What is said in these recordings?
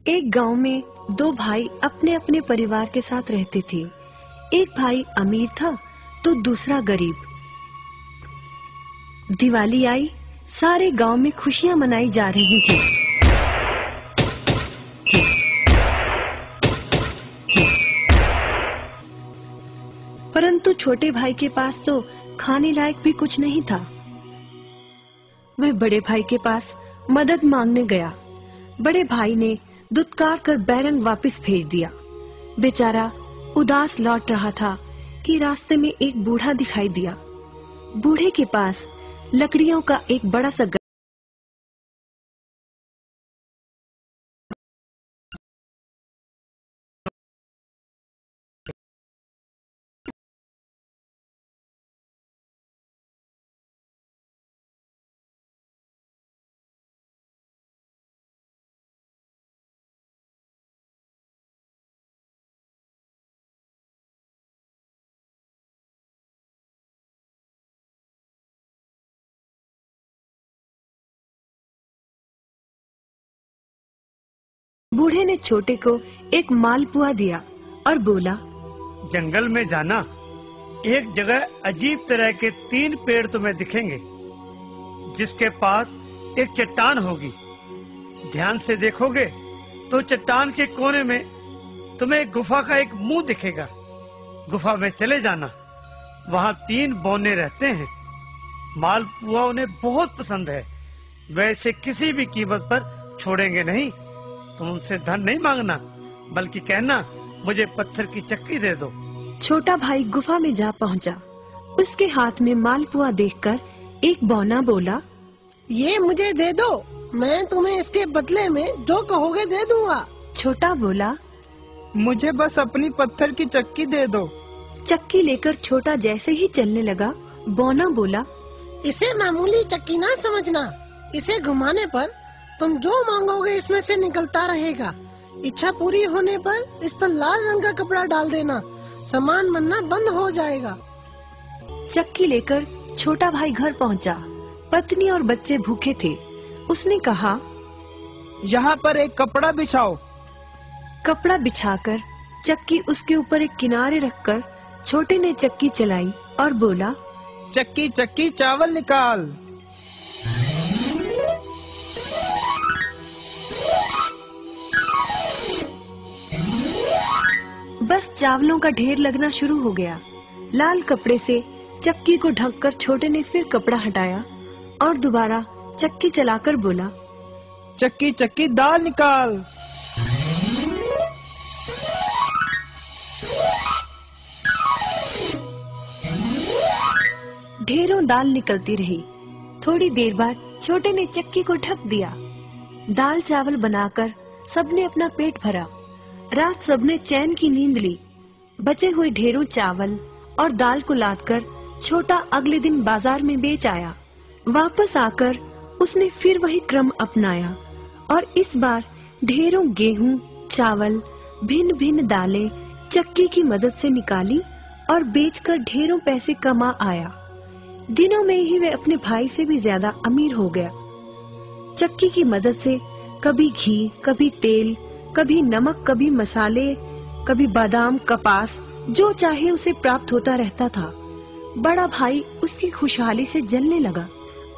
एक गांव में दो भाई अपने अपने परिवार के साथ रहते थे। एक भाई अमीर था तो दूसरा गरीब। दिवाली आई, सारे गांव में खुशियां मनाई जा रही थी। परंतु छोटे भाई के पास तो खाने लायक भी कुछ नहीं था। वह बड़े भाई के पास मदद मांगने गया। बड़े भाई ने दुत्कार कर बैरंग वापस भेज दिया। बेचारा उदास लौट रहा था कि रास्ते में एक बूढ़ा दिखाई दिया। बूढ़े के पास लकड़ियों का एक बड़ा सा बूढ़े ने छोटे को एक मालपुआ दिया और बोला, जंगल में जाना, एक जगह अजीब तरह के 3 पेड़ तुम्हें दिखेंगे, जिसके पास एक चट्टान होगी। ध्यान से देखोगे तो चट्टान के कोने में तुम्हें एक गुफा का एक मुंह दिखेगा। गुफा में चले जाना, वहाँ 3 बौने रहते हैं। मालपुआ उन्हें बहुत पसंद है, वैसे किसी भी कीमत पर छोड़ेंगे नहीं। तुम उनसे धन नहीं मांगना, बल्कि कहना मुझे पत्थर की चक्की दे दो। छोटा भाई गुफा में जा पहुंचा। उसके हाथ में मालपुआ देखकर एक बौना बोला, ये मुझे दे दो, मैं तुम्हें इसके बदले में जो कहोगे दे दूंगा। छोटा बोला, मुझे बस अपनी पत्थर की चक्की दे दो। चक्की लेकर छोटा जैसे ही चलने लगा, बौना बोला, इसे मामूली चक्की ना समझना, इसे घुमाने पर तुम जो मांगोगे इसमें से निकलता रहेगा। इच्छा पूरी होने पर इस पर लाल रंग का कपड़ा डाल देना, सामान बनना बंद हो जाएगा। चक्की लेकर छोटा भाई घर पहुंचा। पत्नी और बच्चे भूखे थे। उसने कहा, यहाँ पर एक कपड़ा बिछाओ। कपड़ा बिछाकर चक्की उसके ऊपर एक किनारे रखकर छोटे ने चक्की चलाई और बोला, चक्की चक्की चावल निकाल। बस चावलों का ढेर लगना शुरू हो गया। लाल कपड़े से चक्की को ढककर छोटे ने फिर कपड़ा हटाया और दोबारा चक्की चलाकर बोला, चक्की चक्की दाल निकाल। ढेरों दाल निकलती रही। थोड़ी देर बाद छोटे ने चक्की को ढक दिया। दाल चावल बनाकर सबने अपना पेट भरा। रात सबने चैन की नींद ली। बचे हुए ढेरों चावल और दाल को लादकर छोटा अगले दिन बाजार में बेच आया। वापस आकर उसने फिर वही क्रम अपनाया और इस बार ढेरों गेहूं, चावल, भिन्न भिन्न दालें चक्की की मदद से निकाली और बेचकर ढेरों पैसे कमा आया। दिनों में ही वह अपने भाई से भी ज्यादा अमीर हो गया। चक्की की मदद से कभी घी, कभी तेल, कभी नमक, कभी मसाले, कभी बादाम, कपास, जो चाहे उसे प्राप्त होता रहता था। बड़ा भाई उसकी खुशहाली से जलने लगा।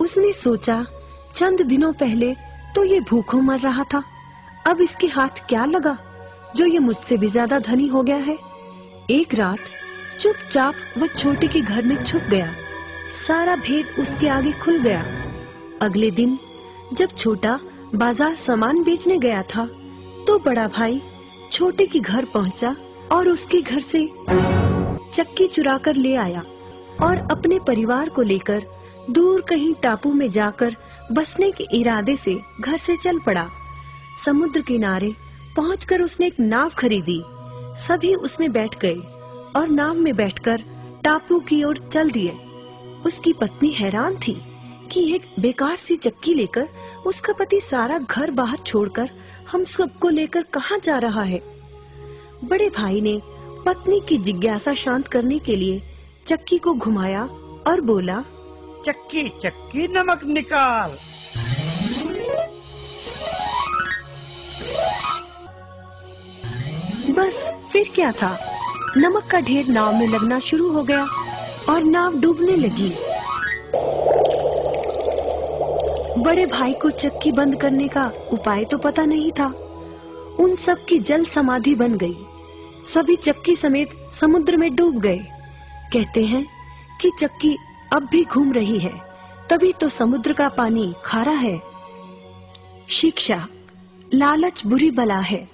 उसने सोचा, चंद दिनों पहले तो ये भूखों मर रहा था, अब इसके हाथ क्या लगा जो ये मुझसे भी ज्यादा धनी हो गया है। एक रात चुपचाप वह छोटे के घर में छुप गया। सारा भेद उसके आगे खुल गया। अगले दिन जब छोटा बाजार सामान बेचने गया था तो बड़ा भाई छोटे के घर पहुंचा और उसके घर से चक्की चुरा कर ले आया और अपने परिवार को लेकर दूर कहीं टापू में जाकर बसने के इरादे से घर से चल पड़ा। समुद्र किनारे पहुंचकर उसने एक नाव खरीदी। सभी उसमें बैठ गए और नाव में बैठकर टापू की ओर चल दिए। उसकी पत्नी हैरान थी कि एक बेकार सी चक्की लेकर उसका पति सारा घर बाहर छोड़कर हम सबको लेकर कहाँ जा रहा है। बड़े भाई ने पत्नी की जिज्ञासा शांत करने के लिए चक्की को घुमाया और बोला, चक्की चक्की नमक निकाल। बस फिर क्या था, नमक का ढेर नाव में लगना शुरू हो गया और नाव डूबने लगी। बड़े भाई को चक्की बंद करने का उपाय तो पता नहीं था। उन सब की जल समाधि बन गई। सभी चक्की समेत समुद्र में डूब गए। कहते हैं कि चक्की अब भी घूम रही है, तभी तो समुद्र का पानी खारा है। शिक्षा, लालच बुरी बला है।